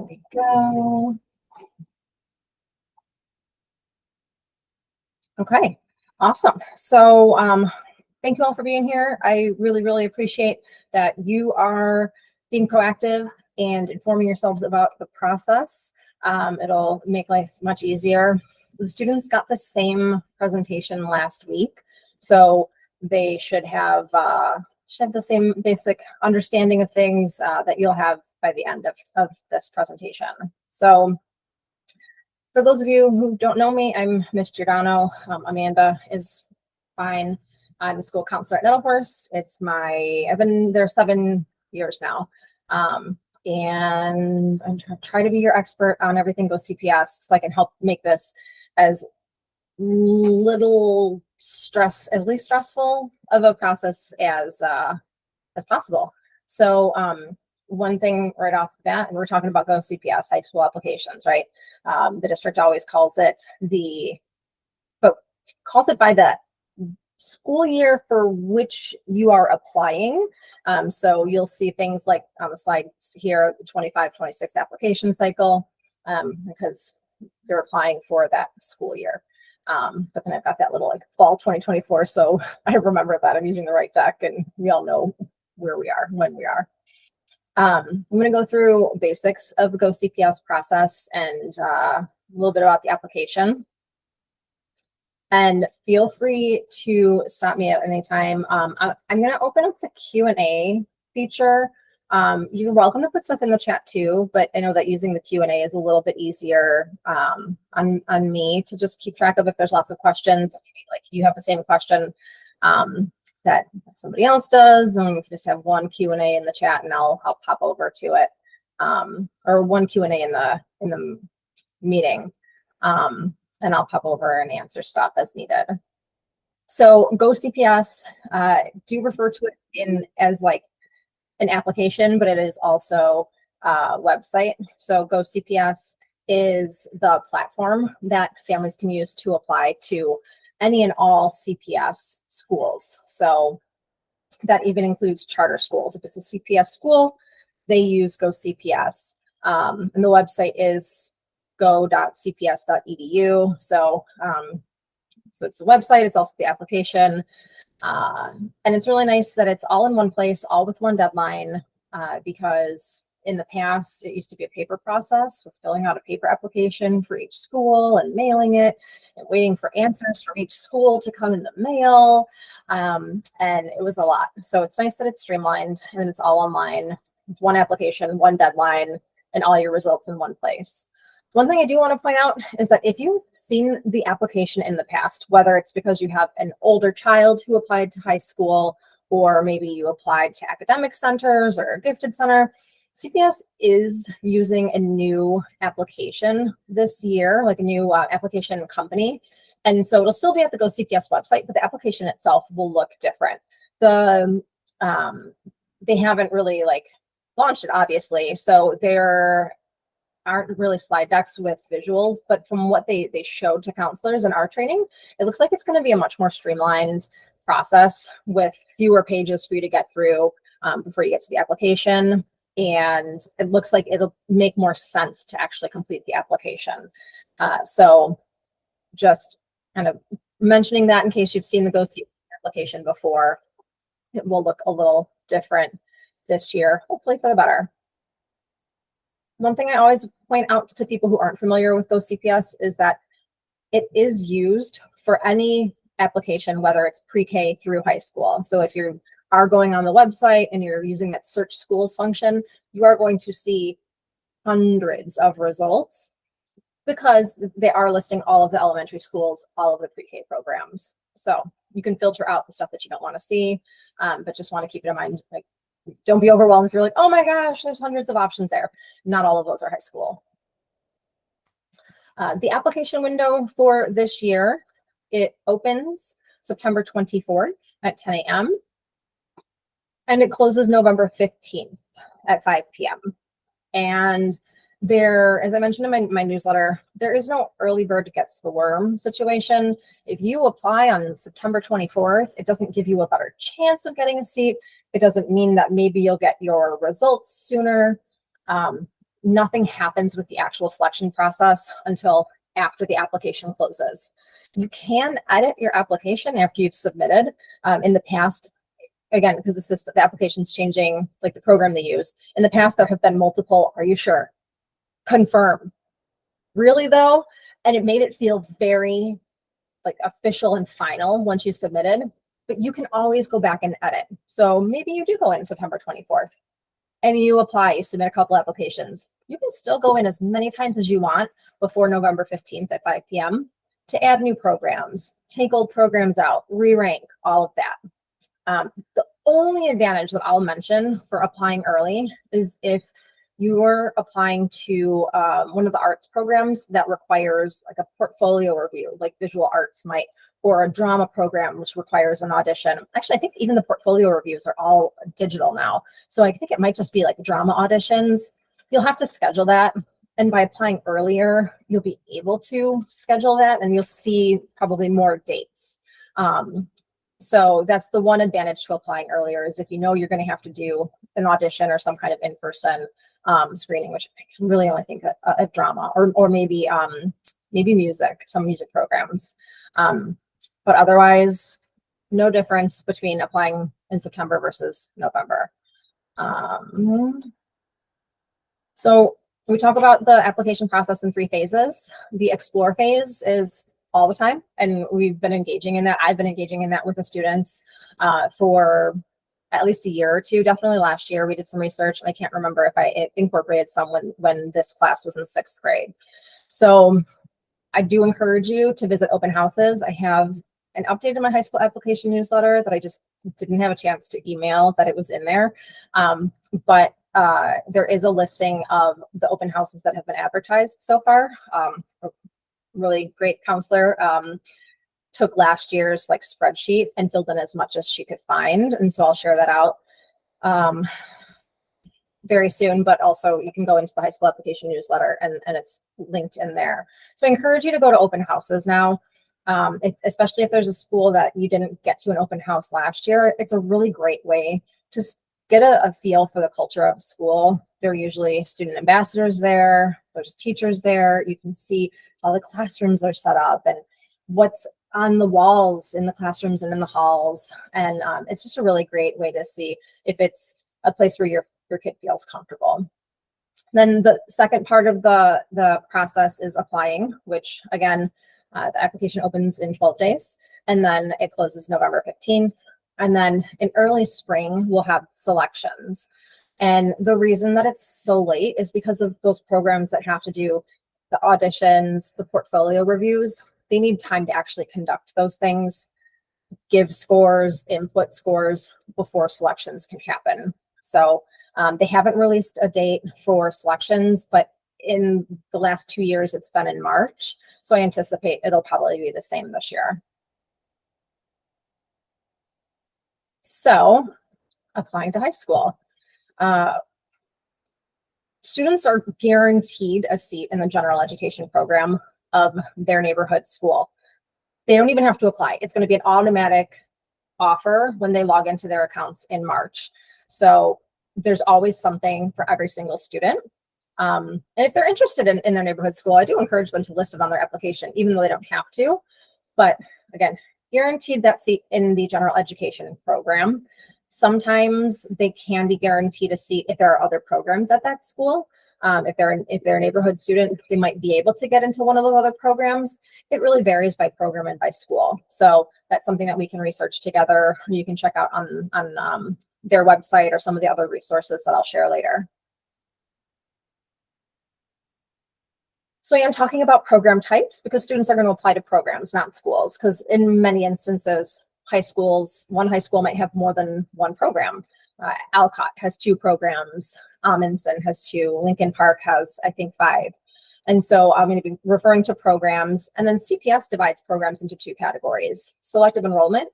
There we go. Okay, awesome. So thank you all for being here. I really, really appreciate that you are being proactive and informing yourselves about the process. It'll make life much easier. The students got the same presentation last week, so they should have the same basic understanding of things that you'll have by the end of this presentation. So for those of you who don't know me, I'm Miss Giordano. Amanda is fine. I'm the school counselor at Nettlehurst. I've been there 7 years now. And I'm trying to be your expert on everything Go CPS so I can help make this as least stressful of a process as possible. So one thing right off the bat, and we're talking about Go CPS high school applications, right? The district always calls it by the school year for which you are applying. So you'll see things like on the slides here, the 25-26 application cycle, because they're applying for that school year. But then I've got that little like fall 2024. So I remember that I'm using the right deck and we all know where we are, when we are. I'm going to go through basics of the Go CPS process and a little bit about the application. And feel free to stop me at any time. I'm going to open up the Q&A feature. You're welcome to put stuff in the chat too, but I know that using the Q&A is a little bit easier on me to just keep track of if there's lots of questions. Maybe like you have the same question that somebody else does, then we can just have one Q&A in the chat and I'll pop over to it, or one Q&A in the meeting, and I'll pop over and answer stuff as needed. So Go CPS, do refer to it as like an application, but it is also a website. So Go CPS is the platform that families can use to apply to any and all CPS schools. So that even includes charter schools. If it's a CPS school, they use Go CPS. And the website is go.cps.edu. So it's the website, it's also the application. And it's really nice that it's all in one place, all with one deadline, because in the past, it used to be a paper process with filling out a paper application for each school and mailing it and waiting for answers from each school to come in the mail. And it was a lot. So it's nice that it's streamlined and it's all online with one application, one deadline, and all your results in one place. One thing I do want to point out is that if you've seen the application in the past, whether it's because you have an older child who applied to high school, or maybe you applied to academic centers or a gifted center, CPS is using a new application this year, like a new application company. And so it'll still be at the Go CPS website, but the application itself will look different. They haven't really like launched it, obviously. So there aren't really slide decks with visuals, but from what they showed to counselors in our training, it looks like it's going to be a much more streamlined process with fewer pages for you to get through before you get to the application. And it looks like it'll make more sense to actually complete the application. So just kind of mentioning that in case you've seen the Go CPS application before, it will look a little different this year, hopefully for the better. One thing I always point out to people who aren't familiar with Go CPS is that it is used for any application, whether it's pre-K through high school. So if you are going on the website and you're using that search schools function, you are going to see hundreds of results because they are listing all of the elementary schools, all of the pre-K programs. So you can filter out the stuff that you don't want to see, but just want to keep it in mind, like, don't be overwhelmed if you're like, oh my gosh, there's hundreds of options there. Not all of those are high school. The application window for this year, it opens September 24th at 10 a.m. and it closes November 15th at 5 p.m. And there, as I mentioned in my newsletter, there is no early bird gets the worm situation. If you apply on September 24th, it doesn't give you a better chance of getting a seat. It doesn't mean that maybe you'll get your results sooner. nothing happens with the actual selection process until after the application closes. You can edit your application after you've submitted. In the past, again, because the application's changing, like the program they use. In the past, there have been multiple, are you sure? Confirm. Really though? And it made it feel very like official and final once you submitted, but you can always go back and edit. So maybe you do go in September 24th and you apply, you submit a couple applications. You can still go in as many times as you want before November 15th at 5 p.m. to add new programs, take old programs out, re-rank, all of that. The only advantage that I'll mention for applying early is if you're applying to one of the arts programs that requires like a portfolio review, like visual arts might, or a drama program, which requires an audition. Actually, I think even the portfolio reviews are all digital now. So I think it might just be like drama auditions. You'll have to schedule that. And by applying earlier, you'll be able to schedule that and you'll see probably more dates. So that's the one advantage to applying earlier is if you know you're going to have to do an audition or some kind of in-person screening, which I really only think a drama or maybe music, some music programs. But otherwise, no difference between applying in September versus November. So we talk about the application process in 3 phases. The explore phase is all the time, and we've been engaging in that. I've been engaging in that with the students for at least a year or two. Definitely last year we did some research, and I can't remember if I incorporated some when this class was in 6th grade. So I do encourage you to visit open houses. I have an update in my high school application newsletter that I just didn't have a chance to email that it was in there. But there is a listing of the open houses that have been advertised so far. A really great counselor took last year's like spreadsheet and filled in as much as she could find. And so I'll share that out very soon, but also you can go into the high school application newsletter and it's linked in there. So I encourage you to go to open houses now, especially if there's a school that you didn't get to an open house last year. It's a really great way to get a feel for the culture of school. There are usually student ambassadors there, there's teachers there. You can see how the classrooms are set up and what's on the walls in the classrooms and in the halls. And it's just a really great way to see if it's a place where your kid feels comfortable. Then the second part of the process is applying, which again, the application opens in 12 days and then it closes November 15th. And then in early spring, we'll have selections. And the reason that it's so late is because of those programs that have to do the auditions, the portfolio reviews. They need time to actually conduct those things, give scores, input scores before selections can happen. So they haven't released a date for selections, but in the last 2 years, it's been in March. So I anticipate it'll probably be the same this year. So applying to high school. Students are guaranteed a seat in the general education program of their neighborhood school. They don't even have to apply. It's going to be an automatic offer when they log into their accounts in March. So there's always something for every single student. And if they're interested in their neighborhood school, I do encourage them to list it on their application, even though they don't have to. But again, guaranteed that seat in the general education program. Sometimes they can be guaranteed a seat if there are other programs at that school. If they're a neighborhood student, they might be able to get into one of those other programs. It really varies by program and by school. So that's something that we can research together. You can check out on their website or some of the other resources that I'll share later. So I am talking about program types because students are going to apply to programs, not schools, because in many instances, one high school might have more than one program. Alcott has 2 programs, Amundsen has 2, Lincoln Park has, I think, 5. And so I'm going to be referring to programs, and then CPS divides programs into 2 categories, selective enrollment,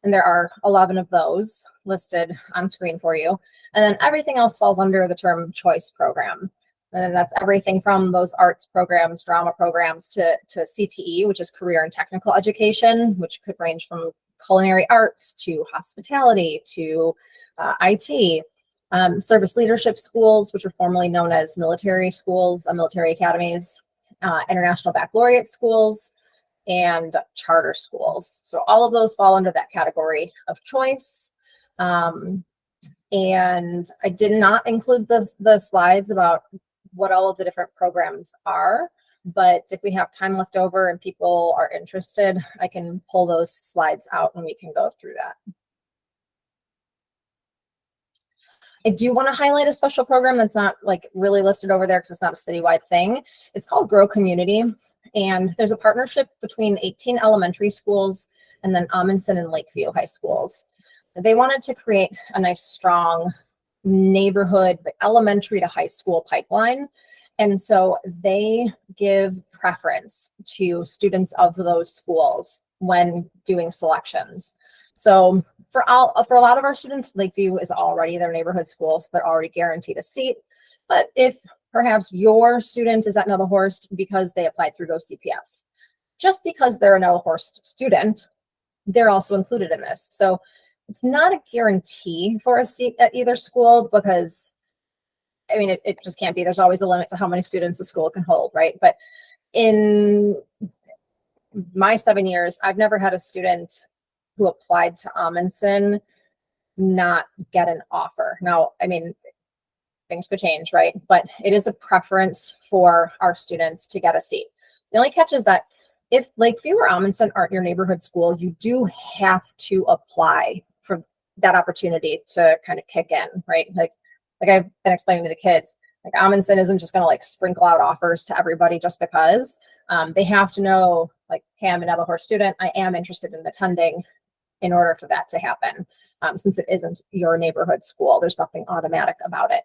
and there are 11 of those listed on screen for you. And then everything else falls under the term choice program. And that's everything from those arts programs, drama programs to CTE, which is career and technical education, which could range from culinary arts to hospitality to IT. Service leadership schools, which are formerly known as military schools, military academies, international baccalaureate schools, and charter schools. So all of those fall under that category of choice. And I did not include the slides about what all of the different programs are, but if we have time left over and people are interested, I can pull those slides out and we can go through that. I do want to highlight a special program that's not like really listed over there because it's not a citywide thing. It's called Grow Community, and there's a partnership between 18 elementary schools and then Amundsen and Lakeview high schools. They wanted to create a nice, strong neighborhood, the elementary to high school pipeline. And so they give preference to students of those schools when doing selections. So for a lot of our students, Lakeview is already their neighborhood school, so they're already guaranteed a seat. But if perhaps your student is at Nettelhorst because they applied through Go CPS, just because they're a Nettelhorst student, they're also included in this. So it's not a guarantee for a seat at either school because, I mean, it just can't be. There's always a limit to how many students a school can hold, right? But in my 7 years, I've never had a student who applied to Amundsen not get an offer. Now, I mean, things could change, right? But it is a preference for our students to get a seat. The only catch is that if Lakeview or Amundsen aren't your neighborhood school, you do have to apply for that opportunity to kind of kick in, right? Like I've been explaining to the kids, like Amundsen isn't just going to like sprinkle out offers to everybody just because. They have to know, like, hey, I'm a Nettelhorst student. I am interested in attending in order for that to happen. Since it isn't your neighborhood school, there's nothing automatic about it.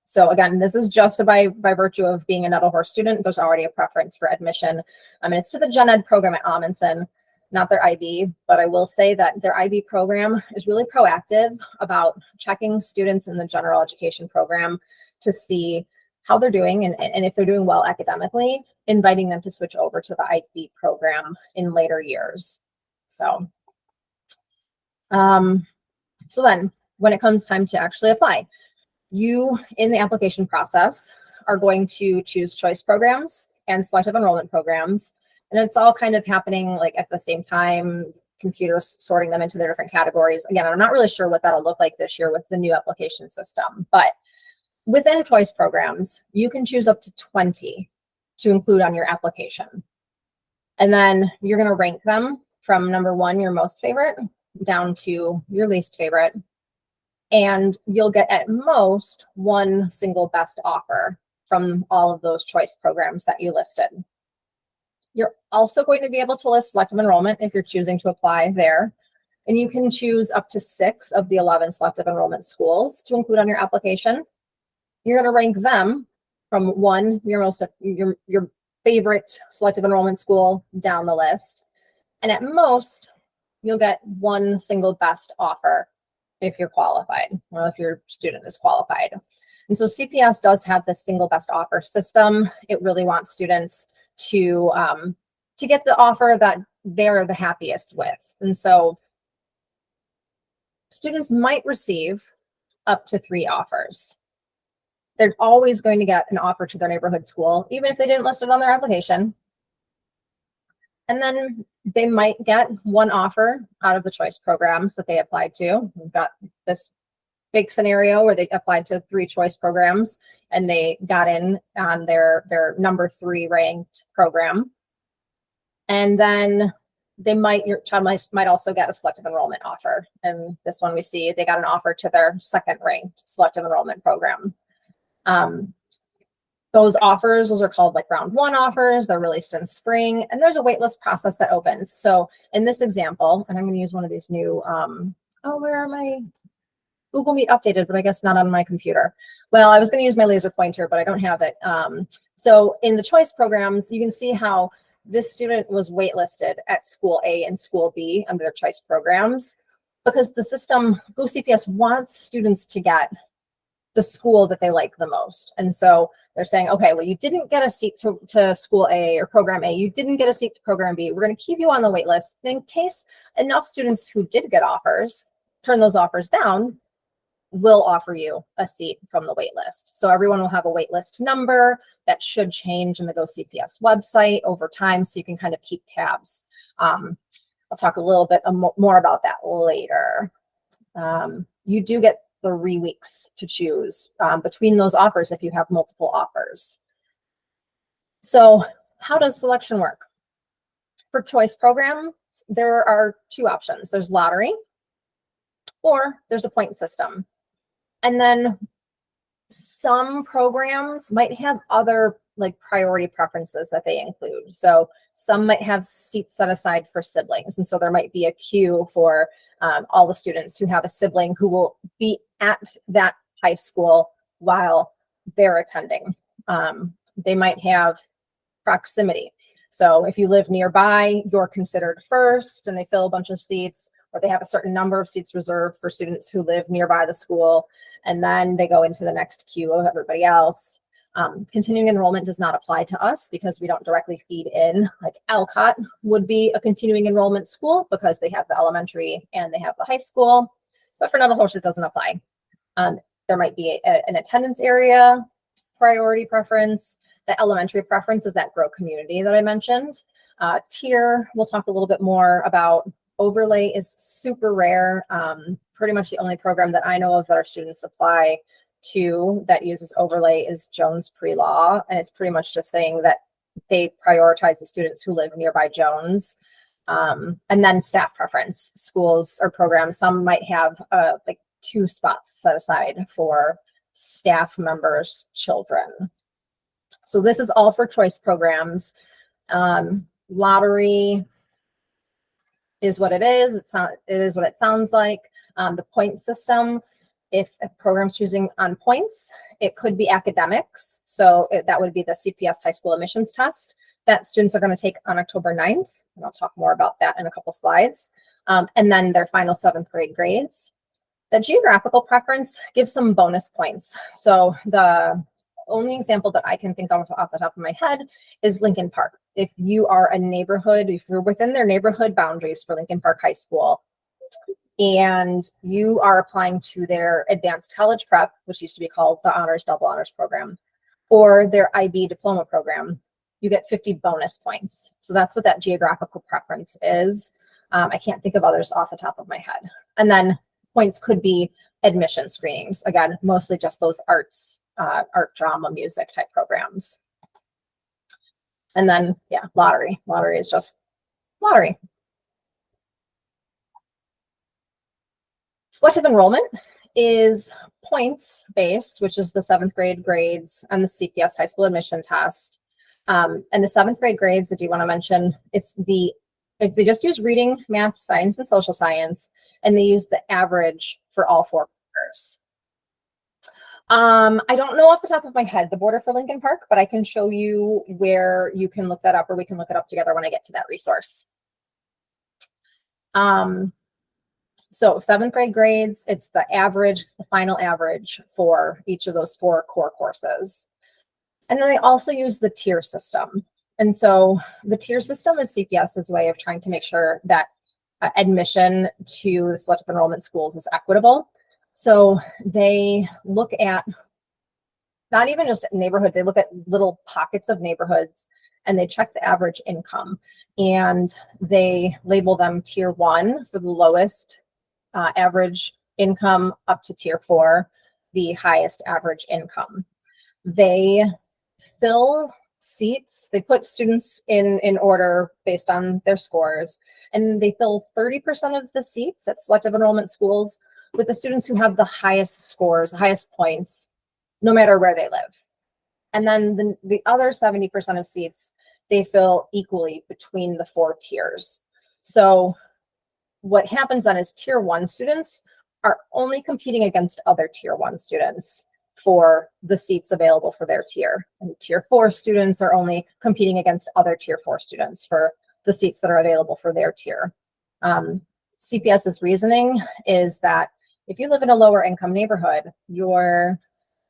So again, this is just by virtue of being a Nettelhorst student. There's already a preference for admission. And it's to the Gen Ed program at Amundsen, not their IB, but I will say that their IB program is really proactive about checking students in the general education program to see how they're doing and if they're doing well academically, inviting them to switch over to the IB program in later years. So then when it comes time to actually apply, you in the application process are going to choose choice programs and selective enrollment programs. And it's all kind of happening like at the same time, computers sorting them into their different categories. Again, I'm not really sure what that'll look like this year with the new application system, but within choice programs, you can choose up to 20 to include on your application. And then you're going to rank them from number 1, your most favorite, down to your least favorite. And you'll get at most one single best offer from all of those choice programs that you listed. You're also going to be able to list selective enrollment if you're choosing to apply there. And you can choose up to 6 of the 11 selective enrollment schools to include on your application. You're going to rank them from 1, your favorite selective enrollment school, down the list. And at most, you'll get one single best offer if you're qualified, or if your student is qualified. And so CPS does have this single best offer system. It really wants students to get the offer that they're the happiest with. And so students might receive up to 3 offers. They're always going to get an offer to their neighborhood school, even if they didn't list it on their application. And then they might get 1 offer out of the choice programs that they applied to. We've got this big scenario where they applied to 3 choice programs and they got in on their number 3 ranked program. And then your child might also get a selective enrollment offer. And this one we see they got an offer to their 2nd ranked selective enrollment program. Those offers, those are called like round 1 offers. They're released in spring, and there's a waitlist process that opens. So in this example, and I'm going to use one of these new, where are my Google Meet updated, but I guess not on my computer. Well, I was going to use my laser pointer, but I don't have it. So in the choice programs, you can see how this student was waitlisted at school A and school B under their choice programs, because the system, Go CPS, wants students to get the school that they like the most. And so they're saying, okay, well, you didn't get a seat to school A or program A, you didn't get a seat to program B. We're going to keep you on the wait list in case enough students who did get offers turn those offers down. will offer you a seat from the wait list. So everyone will have a wait list number that should change in the Go CPS website over time, so you can kind of keep tabs. I'll talk a little bit more about that later. You do get 3 weeks to choose between those offers if you have multiple offers. So how does selection work? For choice programs, there are 2 options. There's lottery, or there's a point system. And then some programs might have other like priority preferences that they include. So some might have seats set aside for siblings. And so there might be a queue for all the students who have a sibling who will be at that high school while they're attending. They might have proximity. So if you live nearby, you're considered first, and they fill a bunch of seats, or they have a certain number of seats reserved for students who live nearby the school, and then they go into the next queue of everybody else. Continuing enrollment does not apply to us because we don't directly feed in. Like Alcott would be a continuing enrollment school because they have the elementary and they have the high school, but for Nettelhorst, it doesn't apply. There might be an attendance area priority preference. The elementary preference is that Grow community that I mentioned. Tier, we'll talk a little bit more about. Overlay is super rare. Pretty much the only program that I know of that our students apply to that uses overlay is Jones Pre-Law. And it's pretty much just saying that they prioritize the students who live nearby Jones. And then staff preference, schools or programs, some might have like 2 spots set aside for staff members' children. So this is all for choice programs. Lottery is what it is. It is what it sounds like. The point system, if a program's choosing on points, it could be academics. So that would be the CPS high school admissions test that students are going to take on October 9th. And I'll talk more about that in a couple slides. And then their final 7th grade grades. The geographical preference gives some bonus points. So the only example that I can think of off the top of my head is Lincoln Park. If you are a neighborhood, if you're within their neighborhood boundaries for Lincoln Park High School, and you are applying to their advanced college prep, which used to be called the Honors Double Honors program, or their IB diploma program, you get 50 bonus points. So that's what that geographical preference is. I can't think of others off the top of my head. And then points could be admission screenings. Again, mostly just those arts, art, drama, music type programs. And then, yeah, lottery. Lottery is just lottery. Selective enrollment is points based, which is the 7th grade grades and the CPS high school admission test. And the 7th grade grades, if you want to mention, they just use reading, math, science, and social science, and they use the average for all 4 quarters. I don't know off the top of my head the border for Lincoln Park, but I can show you where you can look that up, or we can look it up together when I get to that resource. So 7th grade grades, it's the average, it's the final average for each of those 4 core courses. And then they also use the tier system. And so the tier system is CPS's way of trying to make sure that admission to the selective enrollment schools is equitable. So they look at not even just neighborhood, they look at little pockets of neighborhoods and they check the average income, and they label them tier 1 for the lowest average income up to tier 4, the highest average income. They fill seats, they put students in order based on their scores, and they fill 30% of the seats at selective enrollment schools with the students who have the highest scores, the highest points, no matter where they live. And then the other 70% of seats, they fill equally between the 4 tiers. So what happens then is tier 1 students are only competing against other tier 1 students for the seats available for their tier. And tier 4 students are only competing against other tier 4 students for the seats that are available for their tier. CPS's reasoning is that if you live in a lower income neighborhood, your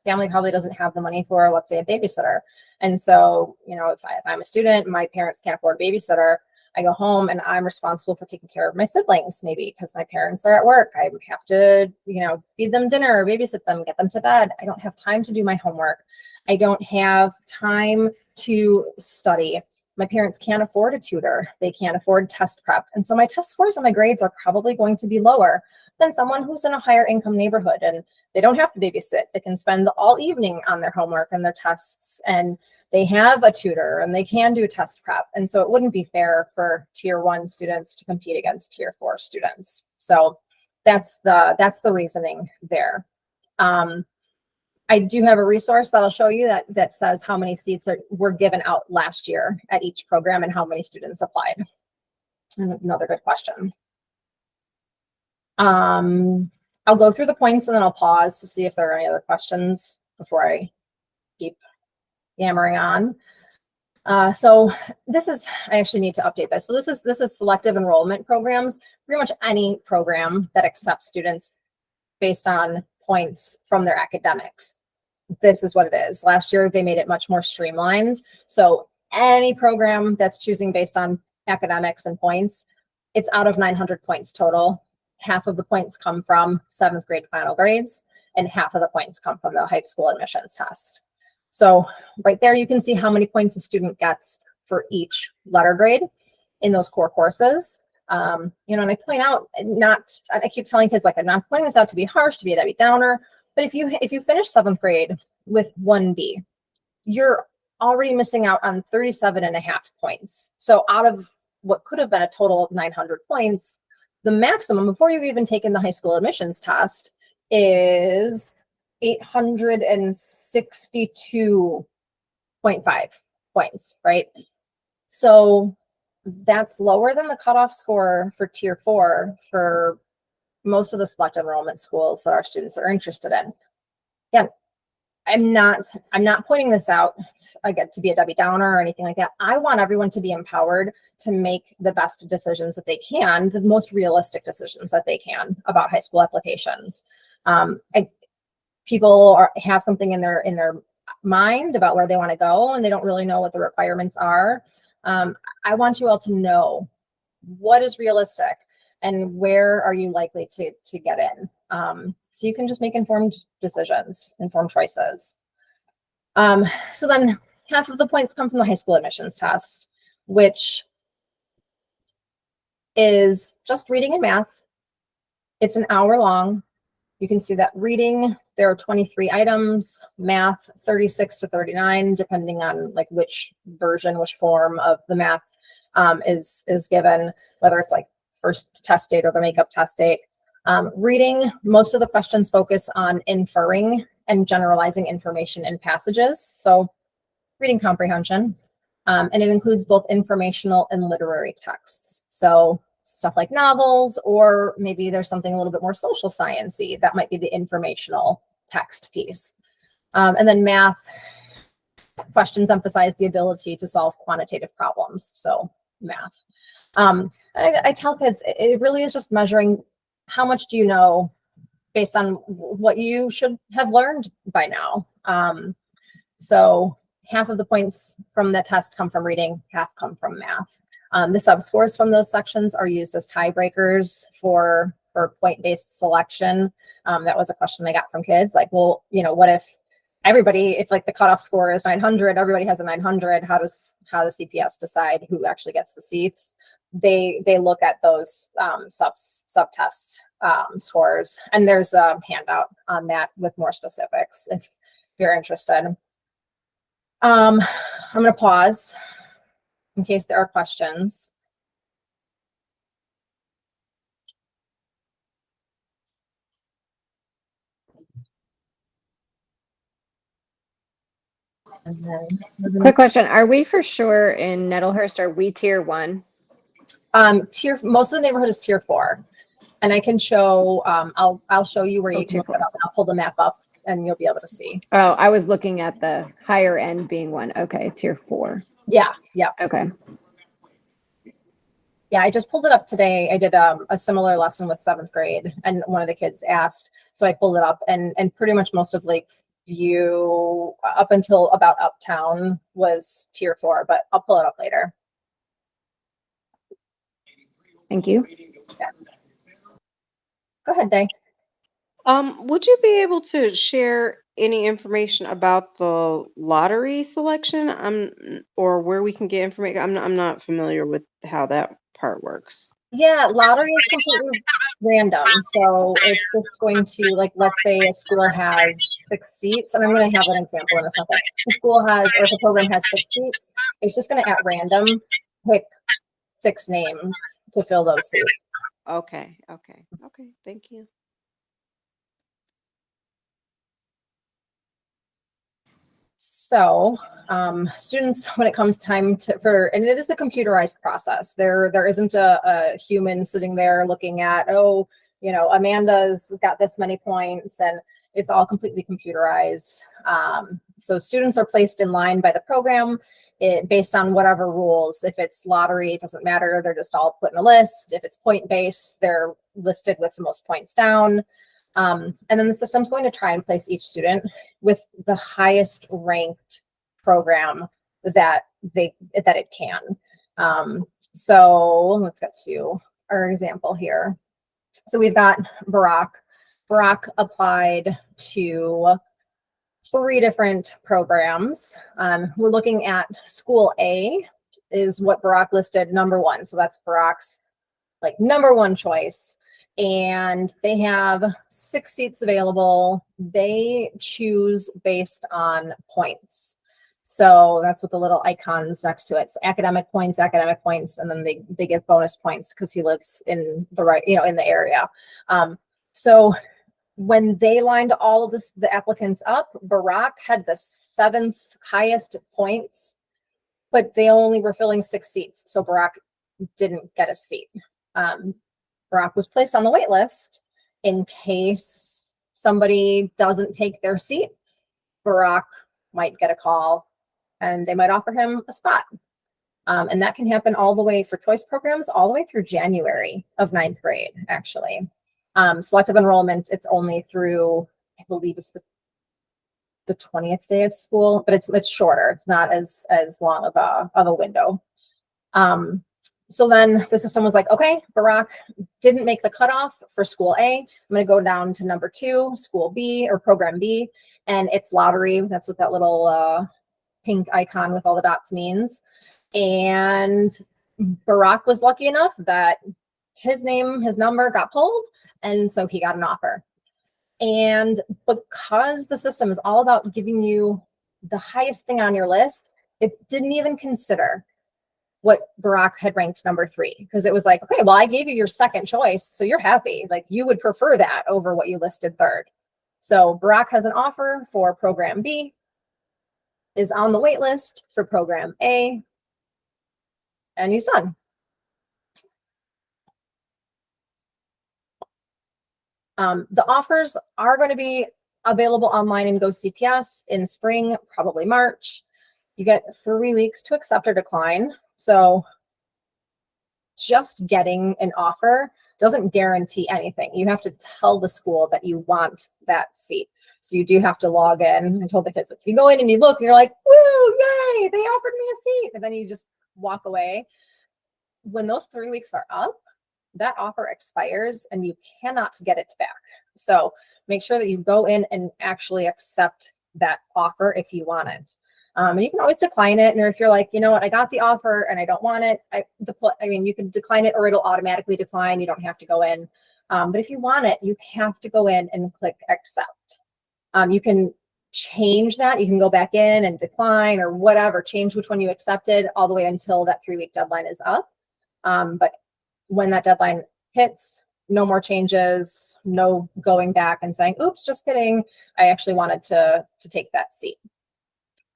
family probably doesn't have the money for, let's say, a babysitter. And so, you know, if I'm a student, my parents can't afford a babysitter, I go home and I'm responsible for taking care of my siblings, maybe because my parents are at work. I have to, feed them dinner, babysit them, get them to bed. I don't have time to do my homework. I don't have time to study. My parents can't afford a tutor. They can't afford test prep. And so my test scores and my grades are probably going to be lower than someone who's in a higher income neighborhood, and they don't have to babysit. They can spend all evening on their homework and their tests, and they have a tutor and they can do test prep. And so it wouldn't be fair for tier 1 students to compete against tier 4 students. So that's the reasoning there. I do have a resource that I'll show you that says how many seats were given out last year at each program and how many students applied. Another good question. I'll go through the points and then I'll pause to see if there are any other questions before I keep yammering on. So this is, I actually need to update this. So this is selective enrollment programs, pretty much any program that accepts students based on points from their academics. This is what it is. Last year, they made it much more streamlined. So any program that's choosing based on academics and points, it's out of 900 points total. Half of the points come from 7th grade final grades, and half of the points come from the high school admissions test. So right there, you can see how many points a student gets for each letter grade in those core courses. And I point out, I keep telling kids, like, I'm not pointing this out to be harsh, to be a Debbie Downer, but if you finish 7th grade with 1B, you're already missing out on 37.5 points. So out of what could have been a total of 900 points, the maximum before you've even taken the high school admissions test is 862.5 points, right? So that's lower than the cutoff score for tier 4 for most of the select enrollment schools that our students are interested in. Again, I'm not pointing this out again to be a Debbie Downer or anything like that. I want everyone to be empowered to make the best decisions that they can, the most realistic decisions that they can about high school applications. People have something in their mind about where they want to go, and they don't really know what the requirements are. I want you all to know what is realistic and where are you likely to get in. So you can just make informed decisions, informed choices. So then half of the points come from the high school admissions test, which is just reading and math. It's an hour long. You can see that reading, there are 23 items, math 36 to 39, depending on like which version, which form of the math is given, whether it's like first test date or the makeup test date. Reading, most of the questions focus on inferring and generalizing information in passages. So reading comprehension, and it includes both informational and literary texts. So stuff like novels, or maybe there's something a little bit more social science-y that might be the informational text piece. And then math questions emphasize the ability to solve quantitative problems. So math. I tell kids it really is just measuring how much do you know based on what you should have learned by now. So half of the points from the test come from reading, half come from math. The subscores from those sections are used as tiebreakers for point-based selection. That was a question I got from kids, like, well, what if like the cutoff score is 900, everybody has a 900, how does CPS decide who actually gets the seats? They look at those subtest scores, and there's a handout on that with more specifics if you're interested. I'm going to pause in case there are questions. Quick question. Are we for sure in Nettlehurst, are we tier 1? Most of the neighborhood is tier 4. And I can show, I'll show you where you can look it up, and I'll pull the map up and you'll be able to see. Oh, I was looking at the higher end being 1. Okay, tier 4. Yeah. Okay. Yeah, I just pulled it up today. I did a similar lesson with 7th grade, and one of the kids asked, so I pulled it up, and pretty much most of Lakeview up until about Uptown was tier 4, but I'll pull it up later. Thank you. Go ahead, Day. Would you be able to share any information about the lottery selection? Or where we can get information? I'm not familiar with how that part works. Yeah, lottery is completely random. So it's just going to, like, let's say a school has 6 seats, and I'm going to have an example in a second. The school has, or if a program has 6 seats, it's just going to at random pick 6 names to fill those seats. Okay. Thank you. So students, when it comes time and it is a computerized process. There isn't a human sitting there looking at, oh, Amanda's got this many points, and it's all completely computerized. So students are placed in line by the program based on whatever rules. If it's lottery, it doesn't matter. They're just all put in a list. If it's point-based, they're listed with the most points down. And then the system's going to try and place each student with the highest ranked program that it can. So let's get to our example here. So we've got Barack. Barack applied to 3 different programs. We're looking at school A is what Barack listed number 1. So that's Barack's number 1 choice. And they have 6 seats available. They choose based on points. So that's with the little icons next to it. So academic points, and then they give bonus points because he lives in the area. So when they lined all of the applicants up, Barack had the 7th highest points, but they only were filling 6 seats. So Barack didn't get a seat. Barack was placed on the wait list in case somebody doesn't take their seat. Barack might get a call and they might offer him a spot. And that can happen all the way for choice programs, all the way through January of 9th grade, actually. Selective enrollment, it's only through, I believe it's the 20th day of school, but it's shorter. It's not as long of a window. So then the system was like, okay, Barack didn't make the cutoff for school A. I'm going to go down to number 2, school B, or program B, and it's lottery. That's what that little pink icon with all the dots means. And Barack was lucky enough that his number got pulled, and so he got an offer. And because the system is all about giving you the highest thing on your list, it didn't even consider what Barack had ranked number 3, because it was like, okay, well, I gave you your 2nd choice, so you're happy. Like, you would prefer that over what you listed 3rd. So Barack has an offer for program B, is on the wait list for program A, and he's done. The offers are going to be available online in GoCPS in spring, probably March. You get 3 weeks to accept or decline. So just getting an offer doesn't guarantee anything. You have to tell the school that you want that seat. So you do have to log in. I told the kids, if you go in and you look and you're like, woo, yay, they offered me a seat, and then you just walk away. When those 3 weeks are up, that offer expires and you cannot get it back. So make sure that you go in and actually accept that offer if you want it. And you can always decline it. And if you're like, you know what, I got the offer and I don't want it, you can decline it or it'll automatically decline. You don't have to go in. But if you want it, you have to go in and click accept. You can change that. You can go back in and decline or whatever, change which one you accepted all the way until that 3-week deadline is up. But when that deadline hits, no more changes, no going back and saying, oops, just kidding. I actually wanted to take that seat.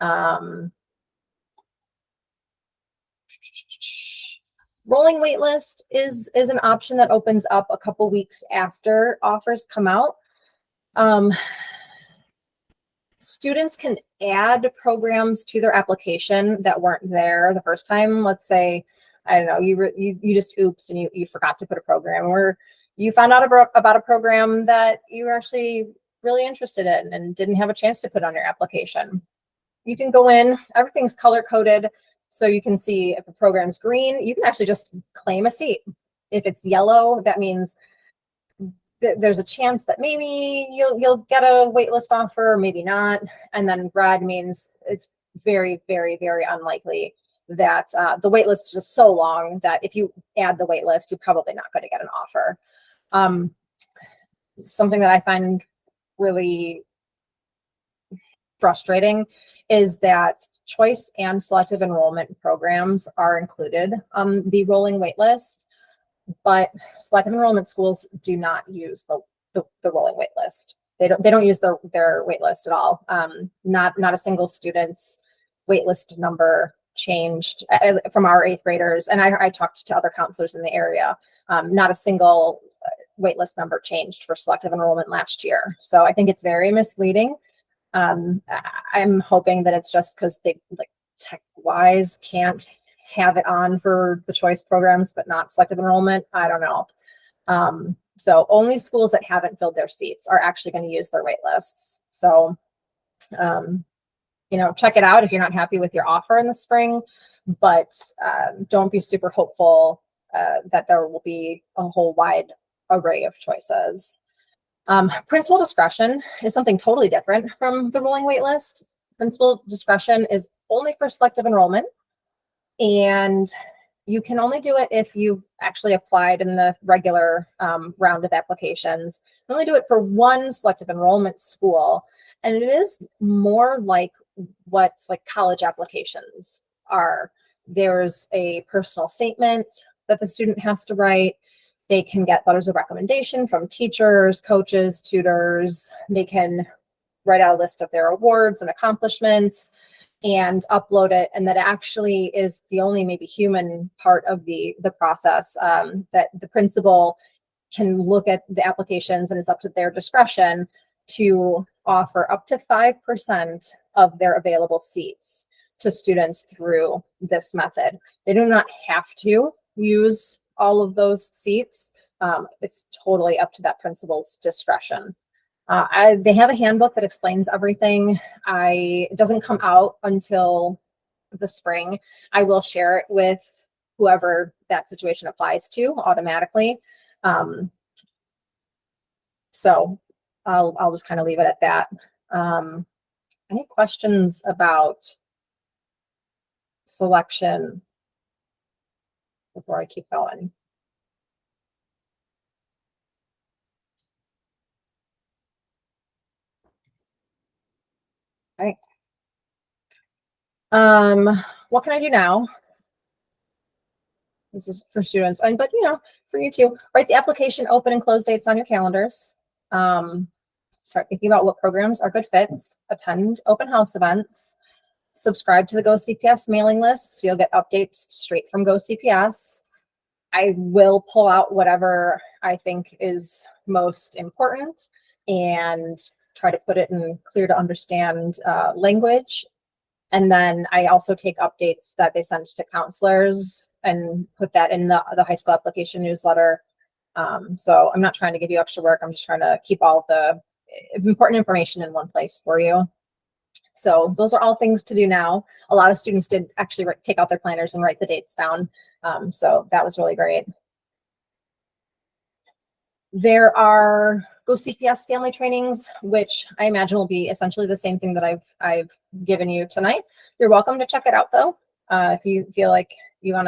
Rolling waitlist is an option that opens up a couple weeks after offers come out. Students can add programs to their application that weren't there the first time. Let's say, I don't know, you just oops and you forgot to put a program, or you found out about a program that you were actually really interested in and didn't have a chance to put on your application. You can go in, everything's color coded, so you can see if a program's green, you can actually just claim a seat. If it's yellow, that means there's a chance that maybe you'll get a waitlist offer, maybe not. And then red means it's very, very, very unlikely that the waitlist is just so long that if you add the waitlist, you're probably not going to get an offer. Something that I find really frustrating is that choice and selective enrollment programs are included on the rolling waitlist, but selective enrollment schools do not use the rolling waitlist. They don't use their waitlist at all. Not a single student's waitlist number changed from our 8th graders, and I talked to other counselors in the area. Not a single waitlist number changed for selective enrollment last year. So I think it's very misleading. I'm hoping that it's just because they like tech-wise can't have it on for the choice programs, but not selective enrollment. I don't know. So only schools that haven't filled their seats are actually going to use their wait lists. So, check it out if you're not happy with your offer in the spring, but don't be super hopeful that there will be a whole wide array of choices. Principal discretion is something totally different from the rolling wait list. Principal discretion is only for selective enrollment, and you can only do it if you've actually applied in the regular round of applications. You only do it for one selective enrollment school, and it is more like what's like college applications are. There's a personal statement that the student has to write. They can get letters of recommendation from teachers, coaches, tutors. They can write out a list of their awards and accomplishments and upload it. And that actually is the only maybe human part of the process, that the principal can look at the applications, and it's up to their discretion to offer up to 5% of their available seats to students through this method. They do not have to use all of those seats. It's totally up to that principal's discretion. They have a handbook that explains everything. It doesn't come out until the spring. I will share it with whoever that situation applies to automatically. So I'll just kind of leave it at that. Any questions about selection before I keep going? All right. What can I do now? This is for students, but for you too. Write the application open and close dates on your calendars. Start thinking about what programs are good fits. Attend open house events. Subscribe to the Go CPS mailing list so you'll get updates straight from Go CPS. I will pull out whatever I think is most important and try to put it in clear to understand language. And then I also take updates that they send to counselors and put that in the high school application newsletter. So I'm not trying to give you extra work. I'm just trying to keep all the important information in one place for you. So those are all things to do now. A lot of students did actually take out their planners and write the dates down. So that was really great. There are Go CPS family trainings, which I imagine will be essentially the same thing that I've given you tonight. You're welcome to check it out though. If you feel like you want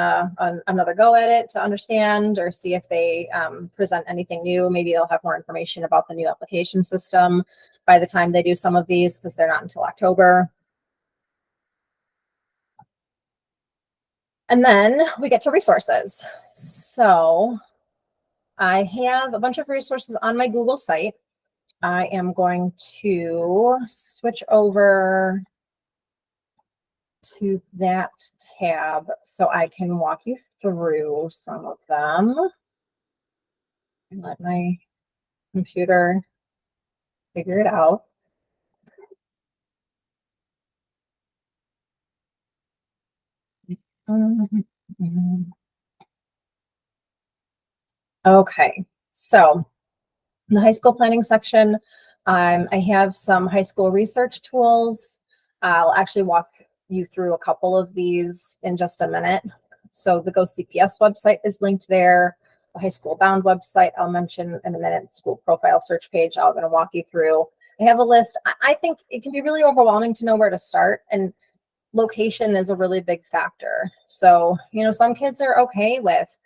another go at it to understand or see if they present anything new, maybe they'll have more information about the new application system by the time they do some of these, because they're not until October. And then we get to resources. So I have a bunch of resources on my Google site. I am going to switch over to that tab so I can walk you through some of them. And let my computer figure it out. Okay, so in the high school planning section, I have some high school research tools. I'll actually walk you through a couple of these in just a minute. So the Go CPS website is linked there. the high school bound website I'll mention in a minute, school profile search page I'm going to walk you through. I have a list. I think it can be really overwhelming to know where to start, and location is a really big factor. So, some kids are okay with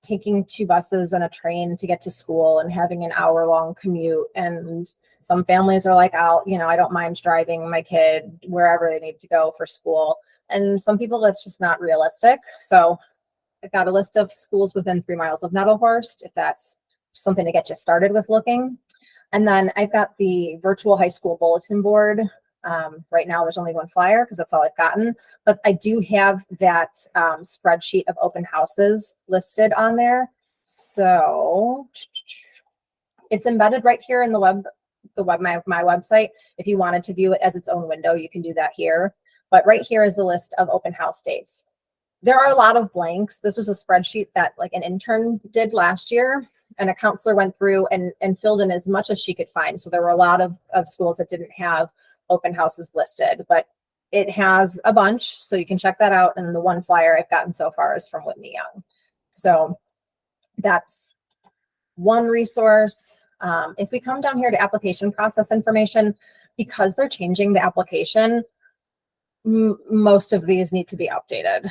taking 2 buses and a train to get to school and having an hour-long commute. And some families are like, I don't mind driving my kid wherever they need to go for school. And some people, that's just not realistic. So I've got a list of schools within 3 miles of Nettlehurst, if that's something to get you started with looking. And then I've got the virtual high school bulletin board. Right now there's only 1 flyer because that's all I've gotten, but I do have that spreadsheet of open houses listed on there. So it's embedded right here in my website. If you wanted to view it as its own window, you can do that here. But right here is the list of open house dates. There are a lot of blanks. This was a spreadsheet that like an intern did last year, and a counselor went through and filled in as much as she could find. So there were a lot of schools that didn't have open houses listed, but it has a bunch, so you can check that out. And the 1 flyer I've gotten so far is from Whitney Young. So that's one resource. If we come down here to application process information, because they're changing the application, most of these need to be updated.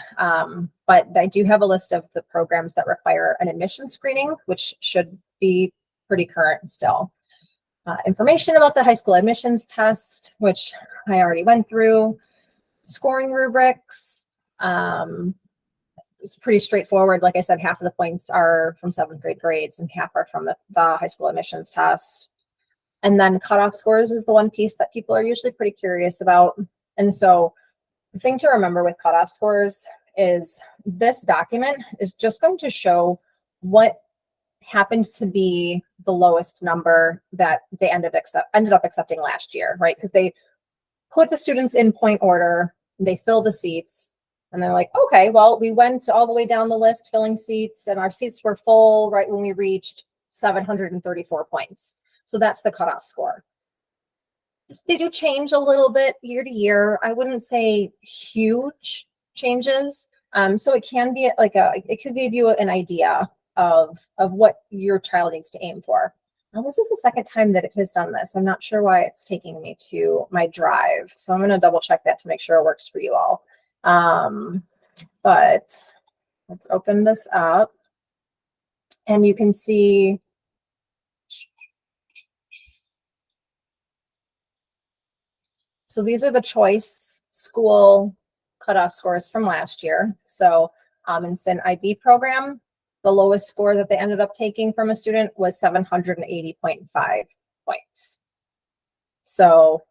But I do have a list of the programs that require an admission screening, which should be pretty current still. Information about the high school admissions test, which I already went through. Scoring rubrics. It's pretty straightforward. Like I said, half of the points are from 7th grade grades and half are from the high school admissions test. And then cutoff scores is the one piece that people are usually pretty curious about. And so the thing to remember with cutoff scores is this document is just going to show what happened to be the lowest number that they ended up accepting last year, right? Because they put the students in point order, they fill the seats, and they're like, okay, well, we went all the way down the list filling seats, and our seats were full right when we reached 734 points. So that's the cutoff score. They do change a little bit year to year. I wouldn't say huge changes. So it can be it could give you an idea of what your child needs to aim for. Now, this is the second time that it has done this. I'm not sure why it's taking me to my drive. So I'm going to double check that to make sure it works for you all. But let's open this up. And you can see so these are the choice school cutoff scores from last year. So in SYN IB program, the lowest score that they ended up taking from a student was 780.5 points. So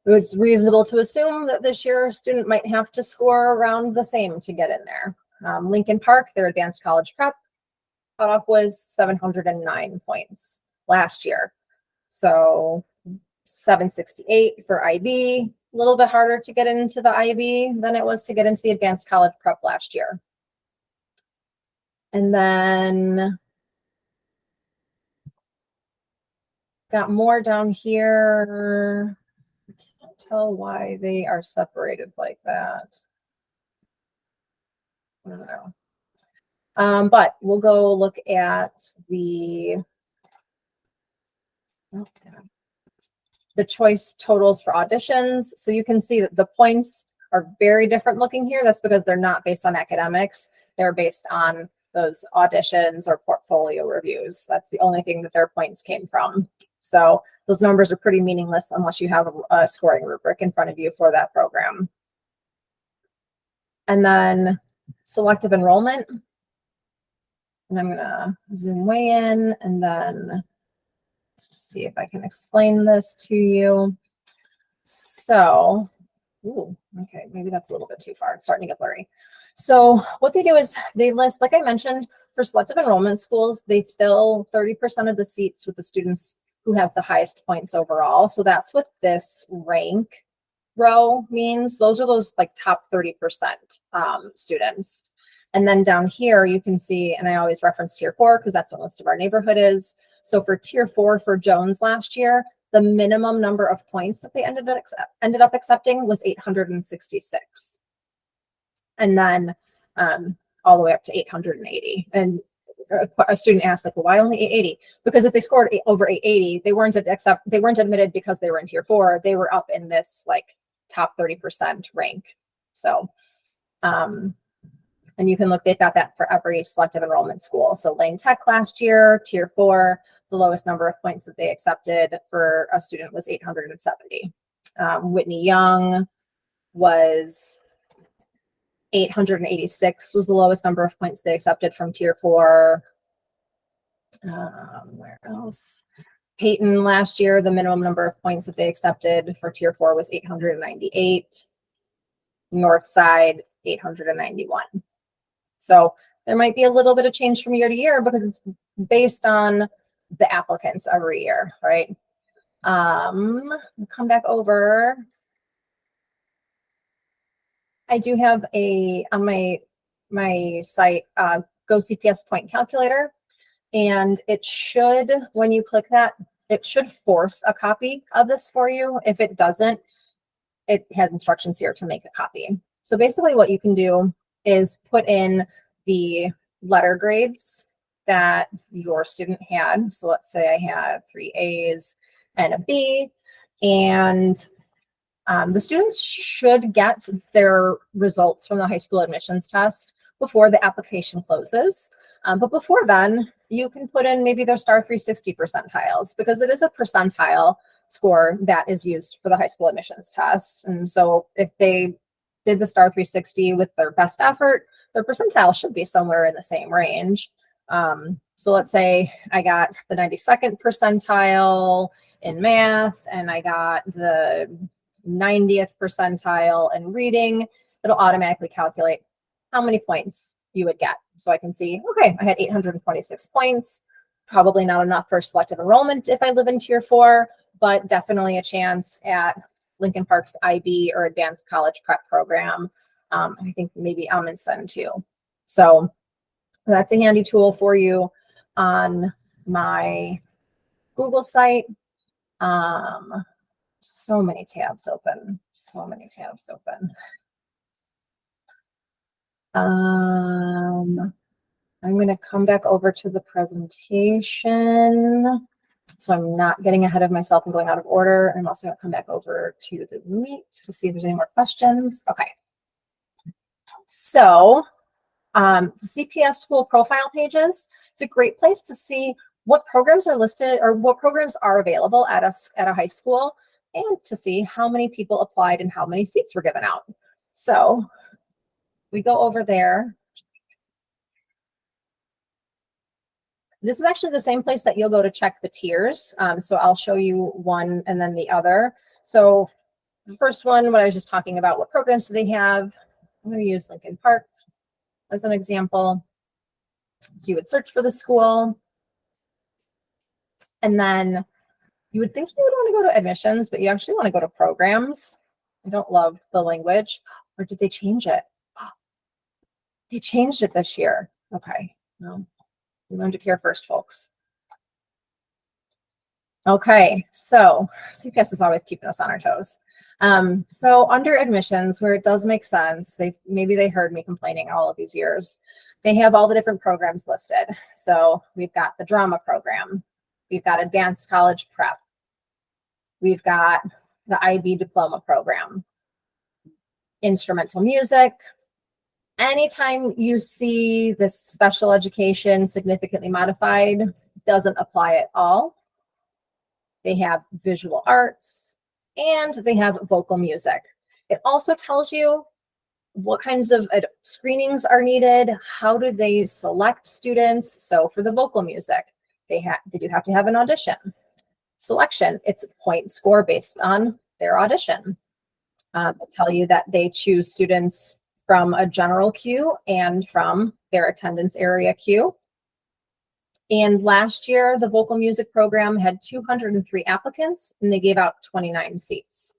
it's reasonable to assume that this year a student might have to score around the same to get in there. Lincoln Park, their advanced college prep cutoff was 709 points last year. So 768 for IB, a little bit harder to get into the IB than it was to get into the advanced college prep last year. And then got more down here. I can't tell why they are separated like that. I don't know. But we'll go look at the choice totals for auditions. So you can see that the points are very different looking here. That's because they're not based on academics. They're based on those auditions or portfolio reviews. That's the only thing that their points came from. So those numbers are pretty meaningless unless you have a scoring rubric in front of you for that program. And then selective enrollment. And I'm gonna zoom way in and then let's see if I can explain this to you. So, okay, maybe that's a little bit too far. It's starting to get blurry. So what they do is they list, like I mentioned, for selective enrollment schools, they fill 30% of the seats with the students who have the highest points overall. So that's what this rank row means. Those are those like top 30% students. And then down here, you can see, and I always reference tier 4 because that's what most of our neighborhood is. So for tier 4 for Jones last year, the minimum number of points that they ended up accepting was 866. And then all the way up to 880. And a student asked, like, well, why only 880? Because if they scored over 880, they weren't admitted because they were in tier 4. They were up in this like top 30% rank. So, and you can look, they've got that for every selective enrollment school. So Lane Tech last year, tier 4, the lowest number of points that they accepted for a student was 870. Whitney Young was 886 was the lowest number of points they accepted from tier 4. Where else? Peyton last year, the minimum number of points that they accepted for tier 4 was 898. Northside, 891. So there might be a little bit of change from year to year because it's based on the applicants every year, right? Come back over. I do have on my site, Go CPS Point Calculator, and it should, when you click that, it should force a copy of this for you. If it doesn't, it has instructions here to make a copy. So basically what you can do is put in the letter grades that your student had. So let's say I had 3 A's and a B, and the students should get their results from the high school admissions test before the application closes. But before then, you can put in maybe their STAR 360 percentiles, because it is a percentile score that is used for the high school admissions test. And so if they did the STAR 360 with their best effort, their percentile should be somewhere in the same range. So let's say I got the 92nd percentile in math, and I got the 90th percentile in reading. It'll automatically calculate how many points you would get. So I can see, okay, I had 826 points, probably not enough for selective enrollment if I live in tier 4, but definitely a chance at Lincoln Park's IB or advanced college prep program. I think maybe Amundsen too. So that's a handy tool for you on my Google site. So many tabs open, so many tabs open. I'm going to come back over to the presentation, so I'm not getting ahead of myself and going out of order. I'm also going to come back over to the Meet to see if there's any more questions. Okay. So the CPS school profile pages, it's a great place to see what programs are listed or what programs are available at a high school, and to see how many people applied and how many seats were given out. So we go over there. This is actually the same place that you'll go to check the tiers. So I'll show you one and then the other. So the first one, what I was just talking about, what programs do they have? I'm going to use Lincoln Park as an example. So you would search for the school, and then you would think you would want to go to admissions, but you actually want to go to programs. I don't love the language. Or did they change it? They changed it this year. Okay. No, we learned it here first, folks. Okay, so CPS is always keeping us on our toes. So under admissions, where it does make sense, maybe they heard me complaining all of these years. They have all the different programs listed. So we've got the drama program, we've got advanced college prep, we've got the IB diploma program, instrumental music. Anytime you see this special education significantly modified, doesn't apply at all. They have visual arts, and they have vocal music. It also tells you what kinds of screenings are needed. How do they select students? So for the vocal music, they do have to have an audition. Selection, it's a point score based on their audition. They tell you that they choose students from a general queue and from their attendance area queue. And last year, the vocal music program had 203 applicants, and they gave out 29 seats.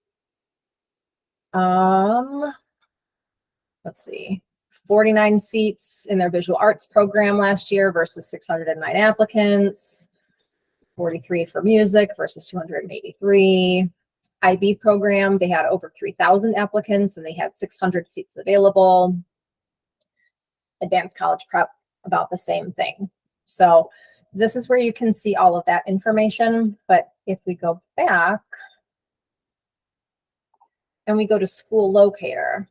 Let's see, 49 seats in their visual arts program last year versus 609 applicants, 43 for music versus 283. IB program, they had over 3,000 applicants, and they had 600 seats available. Advanced college prep, about the same thing. So this is where you can see all of that information. But if we go back and we go to school locator,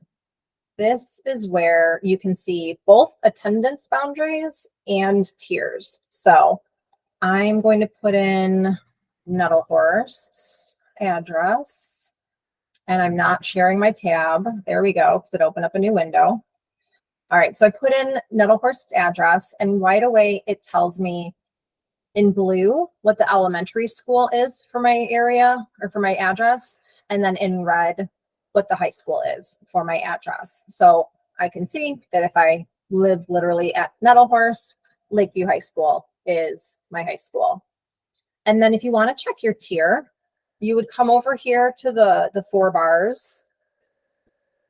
this is where you can see both attendance boundaries and tiers. So I'm going to put in Nettlehurst's address, and I'm not sharing my tab. There we go, because it opened up a new window. All right, so I put in Nettlehurst's address, and right away it tells me in blue what the elementary school is for my area or for my address, and then in red what the high school is for my address. So I can see that if I live literally at Nettlehurst, Lakeview High School is my high school. And then if you want to check your tier, you would come over here to the 4 bars,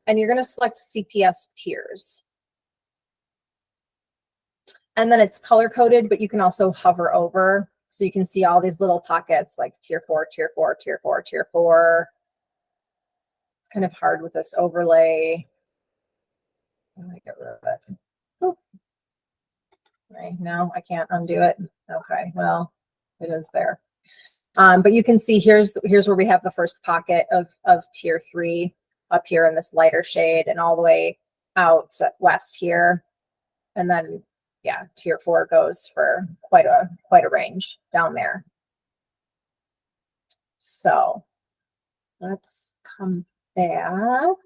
and you're going to select CPS tiers. And then it's color coded, but you can also hover over. So you can see all these little pockets like tier 4, tier 4, tier 4, tier 4. It's kind of hard with this overlay. Let me get rid of it. Oop. Right, no, I can't undo it. Okay, well, it is there. But you can see here's where we have the first pocket of tier 3 up here in this lighter shade, and all the way out west here. And then, yeah, tier 4 goes for quite a range down there. So let's come back.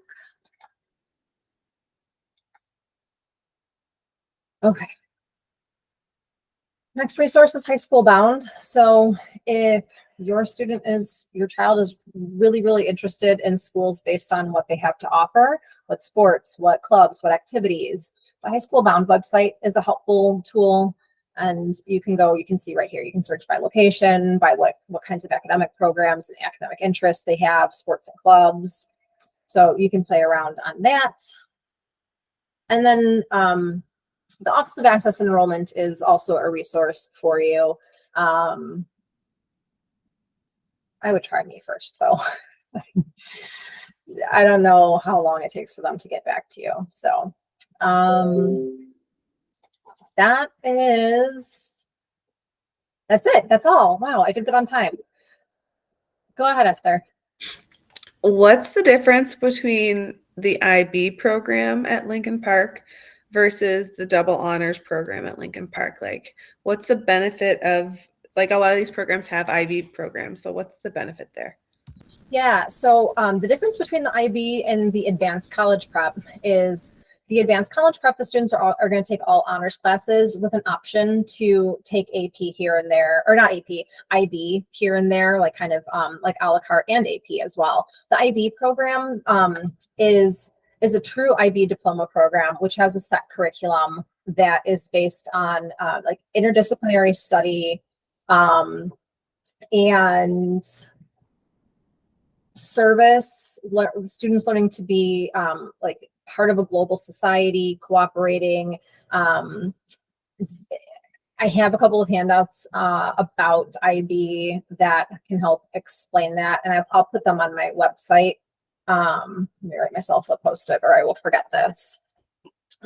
Okay. Next resource is high school bound. So if your child is really, really interested in schools based on what they have to offer, what sports, what clubs, what activities, the High School Bound website is a helpful tool. And you can see right here, you can search by location, by what kinds of academic programs and academic interests they have, sports and clubs. So you can play around on that. And then the Office of Access Enrollment is also a resource for you. I would try me first, though. I don't know how long it takes for them to get back to you. So that's it. That's all. Wow, I did good on time. Go ahead, Esther. What's the difference between the IB program at Lincoln Park versus the double honors program at Lincoln Park? Like, what's the benefit of, like, a lot of these programs have IB programs, so what's the benefit there? Yeah, so the difference between the IB and the advanced college prep is the advanced college prep, the students are going to take all honors classes with an option to take AP here and there, or not AP, IB here and there, like kind of like a la carte, and AP as well. The IB program is a true IB diploma program, which has a set curriculum that is based on like interdisciplinary study and service, students learning to be like part of a global society, cooperating. I have a couple of handouts about IB that can help explain that, and I'll put them on my website. Let me write myself a post-it or I will forget this.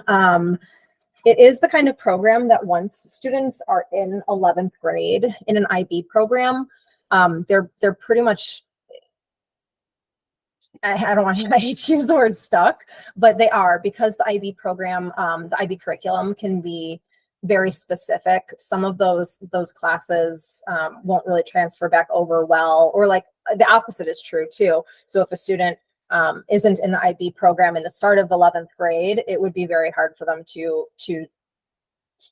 It is the kind of program that once students are in 11th grade in an IB program, they're pretty much, I don't want to, I hate to use the word stuck, but they are, because the IB program, the IB curriculum can be very specific. Some of those classes won't really transfer back over well, or like the opposite is true too. So if a student isn't in the IB program in the start of 11th grade, it would be very hard for them to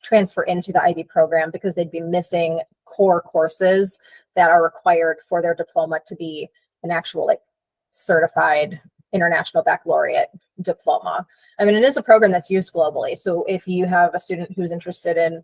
transfer into the IB program, because they'd be missing core courses that are required for their diploma to be an actual like certified international baccalaureate diploma. I mean, it is a program that's used globally. So if you have a student who's interested in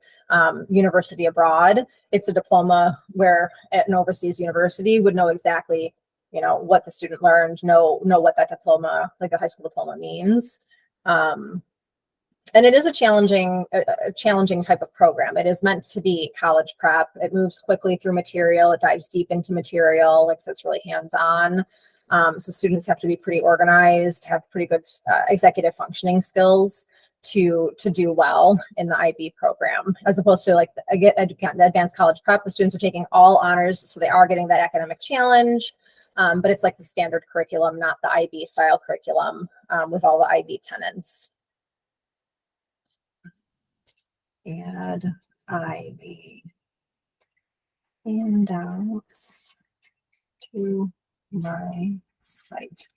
university abroad, it's a diploma where at an overseas university would know exactly, you know, what the student learned, know what that diploma, like the high school diploma, means. And it is a challenging type of program. It is meant to be college prep. It moves quickly through material. It dives deep into material. Like, so it's really hands-on. So students have to be pretty organized, have pretty good executive functioning skills to do well in the IB program, as opposed to like again advanced college prep. The students are taking all honors, so they are getting that academic challenge, but it's like the standard curriculum, not the IB style curriculum with all the IB tenants. Add IB handouts to my site.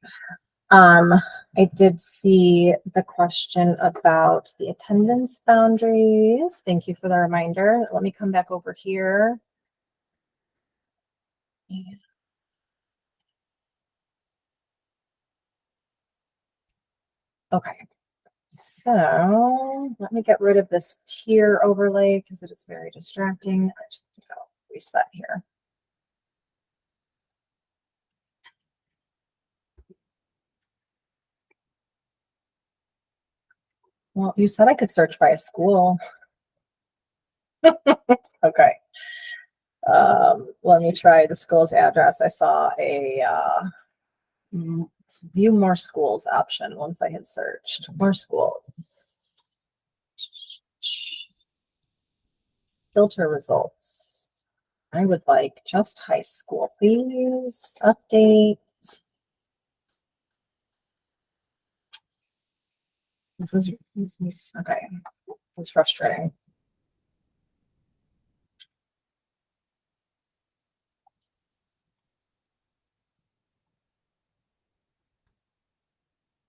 I did see the question about the attendance boundaries. Thank you for the reminder. Let me come back over here. Okay, so let me get rid of this tier overlay because it is very distracting. I just gotta reset here. Well, you said I could search by a school. Okay. Let me try the school's address. I saw a view more schools option once I had searched more schools. Filter results. I would like just high school, please. Update. This is okay. It's frustrating.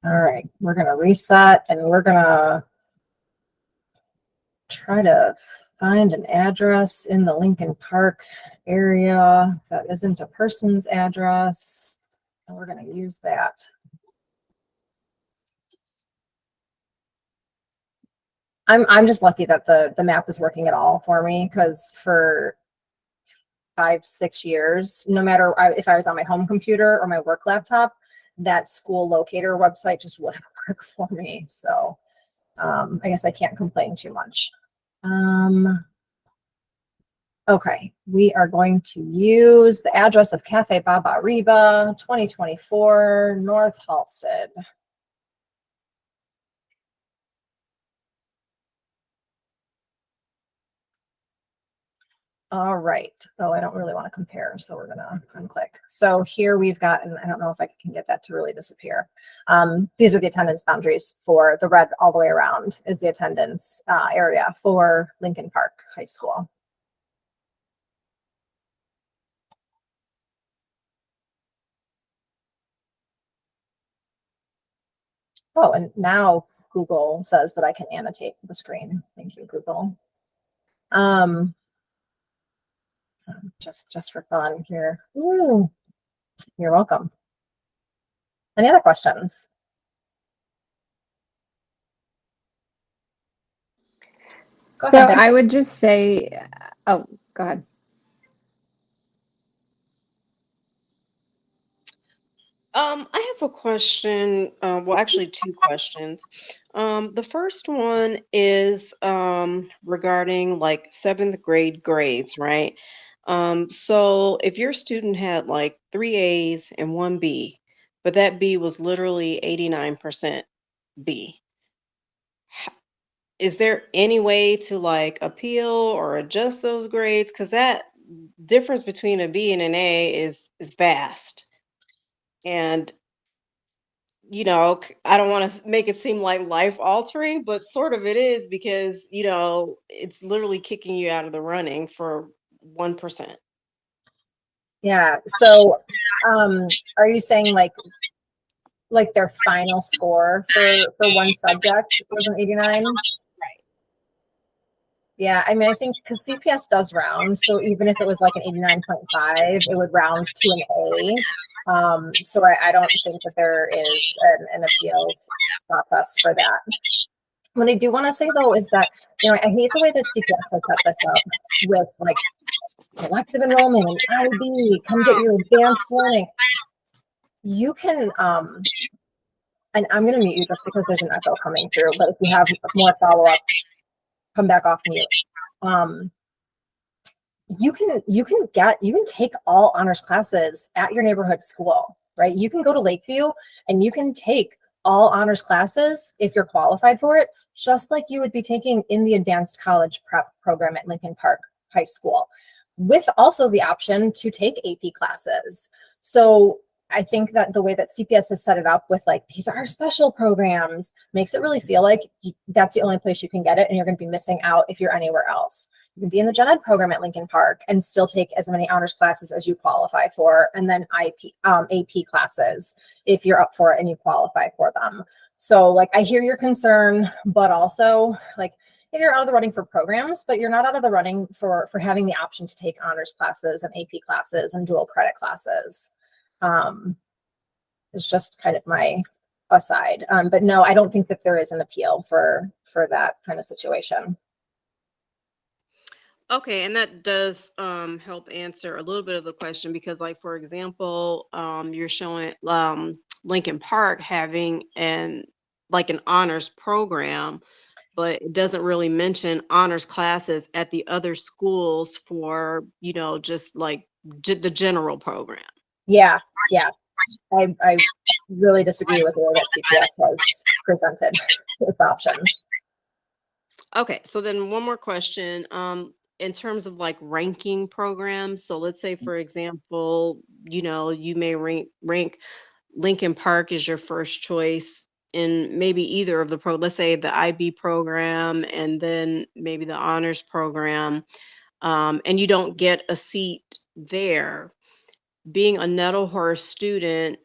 All right, we're gonna reset and we're gonna try to find an address in the Lincoln Park area that isn't a person's address, and we're gonna use that. I'm just lucky that the map is working at all for me, because for 5-6 years, no matter if I was on my home computer or my work laptop, that school locator website just wouldn't work for me. So I guess I can't complain too much. Okay, we are going to use the address of Cafe Baba Reba, 2024 North Halsted. All right. Oh, I don't really want to compare, so we're gonna unclick. So here we've got, and I don't know if I can get that to really disappear. These are the attendance boundaries for the red all the way around is the attendance area for Lincoln Park High School. Oh, and now Google says that I can annotate the screen. Thank you, Google. So just for fun here. Ooh, you're welcome. Any other questions? Go So ahead, Becky. I would just say, oh, go ahead. I have a question. Well, actually, two questions. The first one is regarding like seventh grade grades, right? So if your student had like 3 A's and 1 B, but that B was literally 89% B, is there any way to like appeal or adjust those grades? Because that difference between a B and an A is vast. And I don't want to make it seem like life altering, but sort of it is because, it's literally kicking you out of the running for 1%. Yeah. So are you saying like their final score for one subject was an 89? Right. Yeah, I mean, I think because CPS does round, so even if it was like an 89.5, it would round to an A. So I don't think that there is an appeals process for that. What I do want to say though is that, I hate the way that CPS has set this up with like selective enrollment and IB, come get your advanced learning. You can, and I'm going to mute you just because there's an echo coming through, but if you have more follow-up, come back off mute. You can take all honors classes at your neighborhood school, right? You can go to Lakeview and you can take all honors classes if you're qualified for it, just like you would be taking in the advanced college prep program at Lincoln Park High School, with also the option to take AP classes. So I think that the way that CPS has set it up with like, these are special programs, makes it really feel like that's the only place you can get it, and you're going to be missing out if you're anywhere else. You can be in the gen ed program at Lincoln Park and still take as many honors classes as you qualify for, and then AP classes if you're up for it and you qualify for them. So like, I hear your concern, but also like, you're out of the running for programs, but you're not out of the running for having the option to take honors classes and AP classes and dual credit classes. It's just kind of my aside. But no, I don't think that there is an appeal for that kind of situation. Okay, and that does help answer a little bit of the question, because like, for example, you're showing Lincoln Park having an honors program, but it doesn't really mention honors classes at the other schools for, just like the general program. Yeah. I really disagree with the way that CPS has presented its options. Okay, so then one more question. In terms of like ranking programs, so let's say, for example, you may rank Lincoln Park as your first choice in maybe either of let's say the IB program and then maybe the honors program, and you don't get a seat there. Being a Nettlehurst student,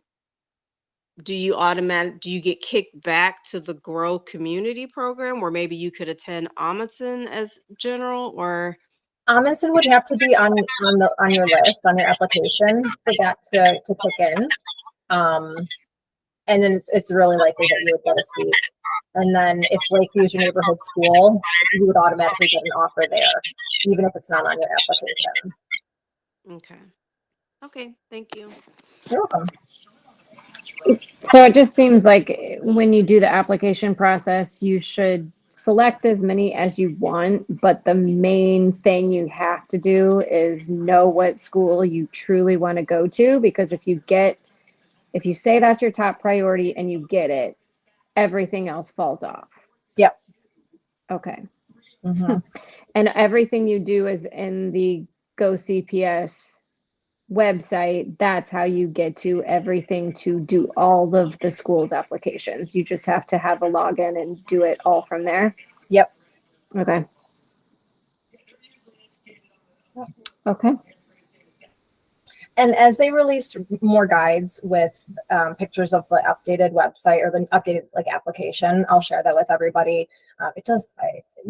do you get kicked back to the Grow community program, where maybe you could attend Amundsen as general? Or Amundsen would have to be on your list, on your application for that to kick in. And then it's really likely that you would get a seat. And then if Lakeview is your neighborhood school, you would automatically get an offer there, even if it's not on your application. Okay, thank you. You're welcome. So it just seems like when you do the application process, you should select as many as you want, but the main thing you have to do is know what school you truly want to go to, because if you say that's your top priority and you get it, everything else falls off. Yep. Okay. Mm-hmm. And everything you do is in the Go CPS website. That's how you get to everything to do all of the school's applications. You just have to have a login and do it all from there. Yep. Okay. Okay. And as they release more guides with pictures of the updated website or the updated like application, I'll share that with everybody. It does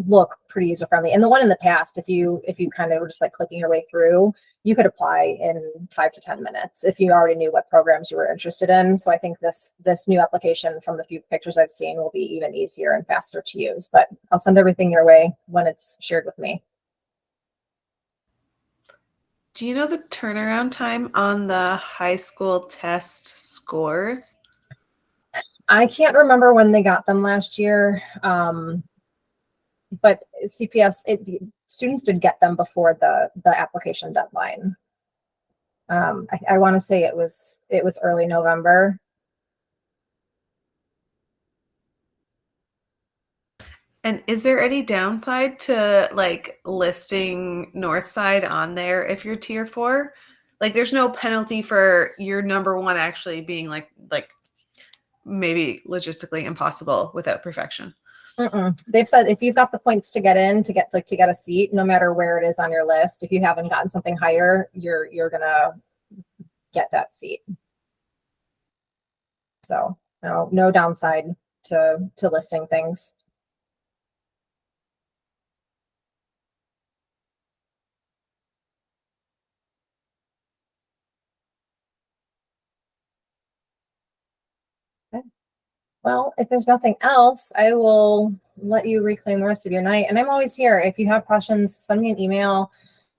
look pretty user friendly. And the one in the past, if you kind of were just like clicking your way through, you could apply in 5 to 10 minutes if you already knew what programs you were interested in. So I think this new application, from the few pictures I've seen, will be even easier and faster to use. But I'll send everything your way when it's shared with me. Do you know the turnaround time on the high school test scores? I can't remember when they got them last year, but CPS, students did get them before the application deadline. I want to say it was early November. And is there any downside to like listing Northside on there if you're tier 4? Like, there's no penalty for your number one actually being like maybe logistically impossible without perfection. They've said if you've got the points to get in, to get a seat, no matter where it is on your list, if you haven't gotten something higher, you're gonna get that seat. So no downside to listing things. Well, if there's nothing else, I will let you reclaim the rest of your night. And I'm always here. If you have questions, send me an email.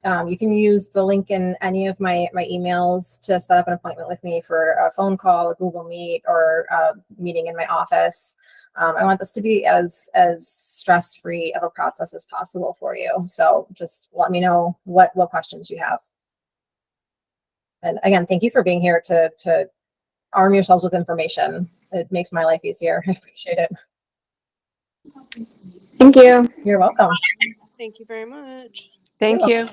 You can use the link in any of my emails to set up an appointment with me for a phone call, a Google Meet, or a meeting in my office. I want this to be as stress-free of a process as possible for you. So just let me know what questions you have. And again, thank you for being here to arm yourselves with information. It makes my life easier. I appreciate it. Thank you. You're welcome. Thank you very much. Thank You're you.